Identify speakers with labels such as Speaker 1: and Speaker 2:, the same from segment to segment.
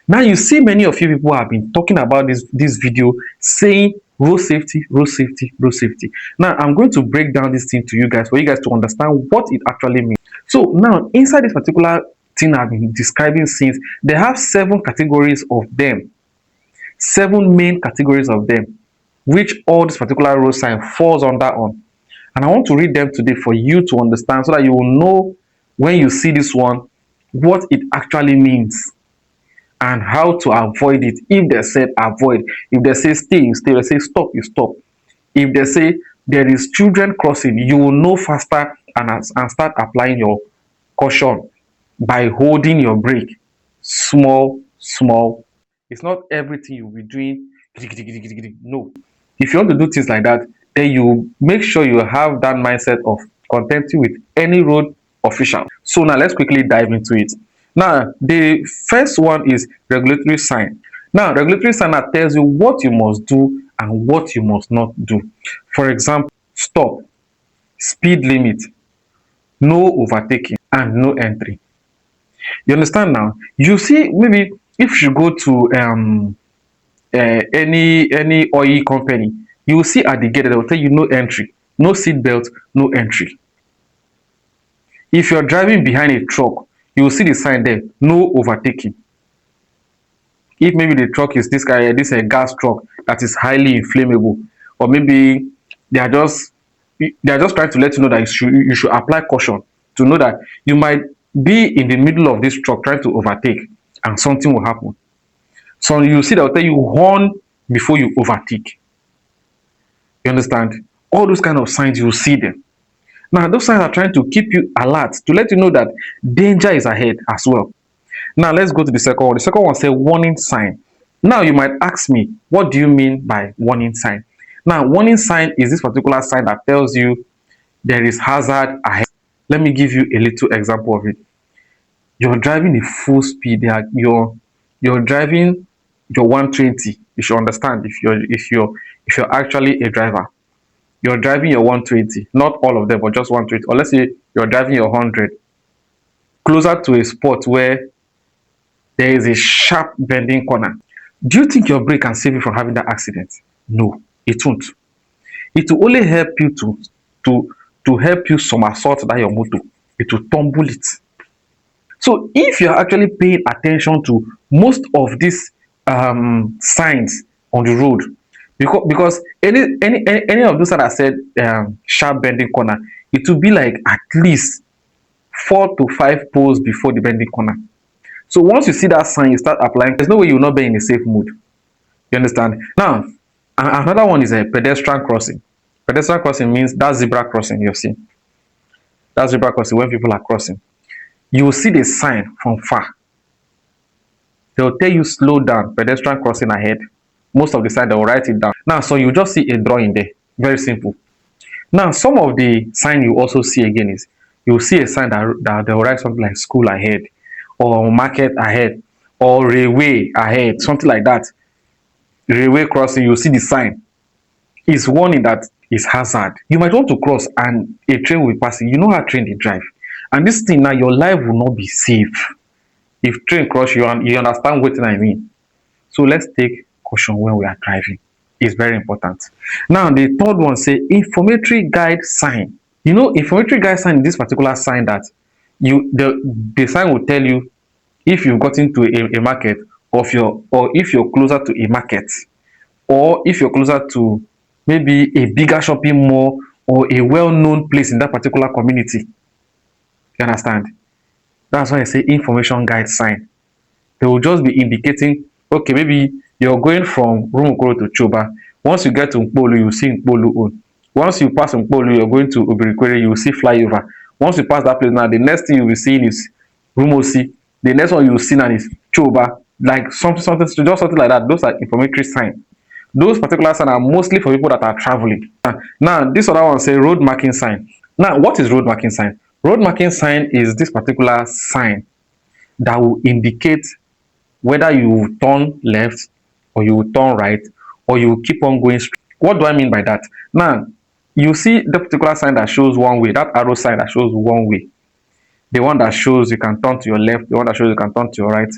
Speaker 1: Now you see many of you people have been talking about this video saying road safety, road safety, road safety. Now I'm going to break down this thing to you guys for you guys to understand what it actually means. So now inside this particular thing I've been describing since, they have 7 categories of them, 7 main categories of them, which all this particular road sign falls under on. And I want to read them today for you to understand so that you will know when you see this one what it actually means and how to avoid it. If they said avoid, if they say stay, you stay, they say stop, you stop. If they say there is children crossing, you will know faster and start applying your caution by holding your brake small, small. It's not everything you'll be doing. No. If you want to do things like that, then you make sure you have that mindset of contenting with any road official. So now let's quickly dive into it. Now, the first one is regulatory sign. Now, regulatory sign that tells you what you must do and what you must not do. For example, stop, speed limit, no overtaking, and no entry. You understand now? You see, maybe if you go to any oil company, you will see at the gate they will tell you no entry, no seat belt, no entry. If you're driving behind a truck, you will see the sign there, no overtaking. If maybe the truck is this guy, this a gas truck that is highly inflammable, or maybe they are just trying to let you know that you should apply caution to know that you might be in the middle of this truck trying to overtake and something will happen. So you see they'll tell you horn before you overtake. You understand? All those kind of signs, you will see them. Now those signs are trying to keep you alert to let you know that danger is ahead as well. Now let's go to the second one. The second one says warning sign. Now you might ask me, what do you mean by warning sign? Now warning sign is this particular sign that tells you there is hazard ahead. Let me give you a little example of it. You're driving at full speed. You're driving your 120. You should understand if you're actually a driver. You're driving your 120, not all of them, but just 120. Or let's say you're driving your 100, closer to a spot where there is a sharp bending corner. Do you think your brake can save you from having that accident? No, it won't. It will only help you to help you somersault that your motor. It will tumble it. So if you're actually paying attention to most of these signs on the road, because any of those that I said sharp bending corner, it will be like at least 4 to 5 poles before the bending corner. So once you see that sign, you start applying. There's no way you will not be in a safe mood. You understand? Now, another one is a pedestrian crossing. Pedestrian crossing means that zebra crossing you've seen. That zebra crossing when people are crossing. You will see the sign from far. They'll tell you slow down, pedestrian crossing ahead. Most of the sign they will write it down. Now, so you just see a drawing there. Very simple. Now, some of the sign you also see again is you will see a sign that they will write something like school ahead, or market ahead, or railway ahead, something like that. Railway crossing, you see the sign. It's warning that it's hazard. You might want to cross and a train will be passing. You know how train they drive. And this thing now, your life will not be safe. If train cross you and you understand what I mean. So let's take caution when we are driving. It's very important. Now the third one say informatory guide sign. You know, informatory guide sign is this particular sign that the sign will tell you if you've gotten to a market, or if you're closer to a market, or if you're closer to maybe a bigger shopping mall or a well-known place in that particular community. You understand? That's why I say information guide sign. They will just be indicating, okay, maybe you're going from Rumokoro to Choba. Once you get to Nkpolu, you see Nkpolu own. Once you pass Nkpolu, you're going to Obirikwere, you will see flyover. Once you pass that place now, the next thing you will see is Rumosi. The next one you will see now is Choba. Like something like that. Those are informatory signs. Those particular signs are mostly for people that are traveling. Now, this other one say road marking sign. Now, what is road marking sign? Road marking sign is this particular sign that will indicate whether you will turn left or you will turn right or you will keep on going straight. What do I mean by that? Now, you see the particular sign that shows one way, that arrow sign that shows one way. The one that shows you can turn to your left, the one that shows you can turn to your right.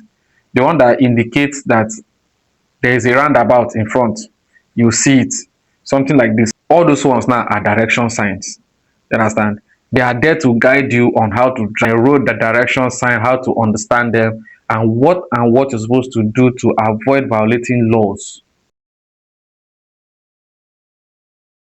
Speaker 1: the one that indicates that there is a roundabout in front, you see it, something like this. All those ones now are direction signs. You understand? They are there to guide you on how to drive road, the direction sign, how to understand them, and what you're supposed to do to avoid violating laws.